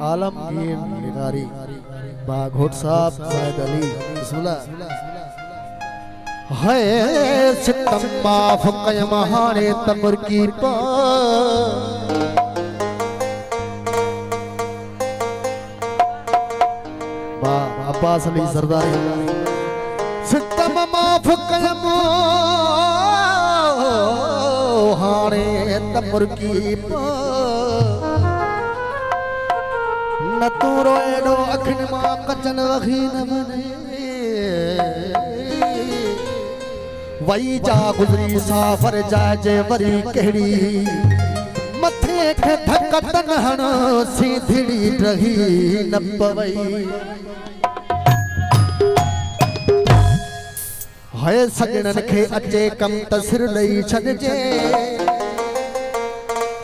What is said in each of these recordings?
आलमगीर निगारी बाघोट साहब सैयद अली बिस्मिल्लाह है सितम माफ कयम हाने तमर की पा बा अब्बास अली सरदारी सितम माफ कयम हाने तमर की पा न तू रोएडो अखिन मां कचन वखी न बने वही जा गुजरी साफर जाजे वरी केड़ी मथे के धकतन हण सीधड़ी रही न पवई है सजणन खे अचे कम तसर लई छडजे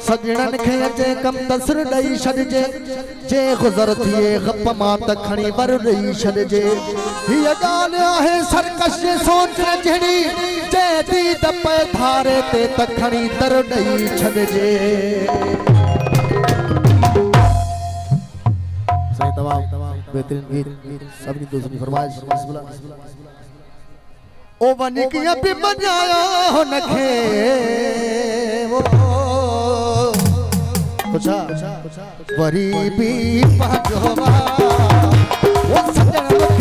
सजणन खे अचे कम तसर लई छडजे जे गुजर थिए गप मां त खणी वर लई छडजे हिय गाल आहे सरकश सोच जड़ी जे दी दप धारे ते त खणी दर ॾई छडजे सही तमाम बेहतरीन गीत सभी दोस्तों की फरमाइश बिस्मिल्लाह ओ वनी की भी मनाया हो नखे वो कुछा वरी भी पाजवा वो सजन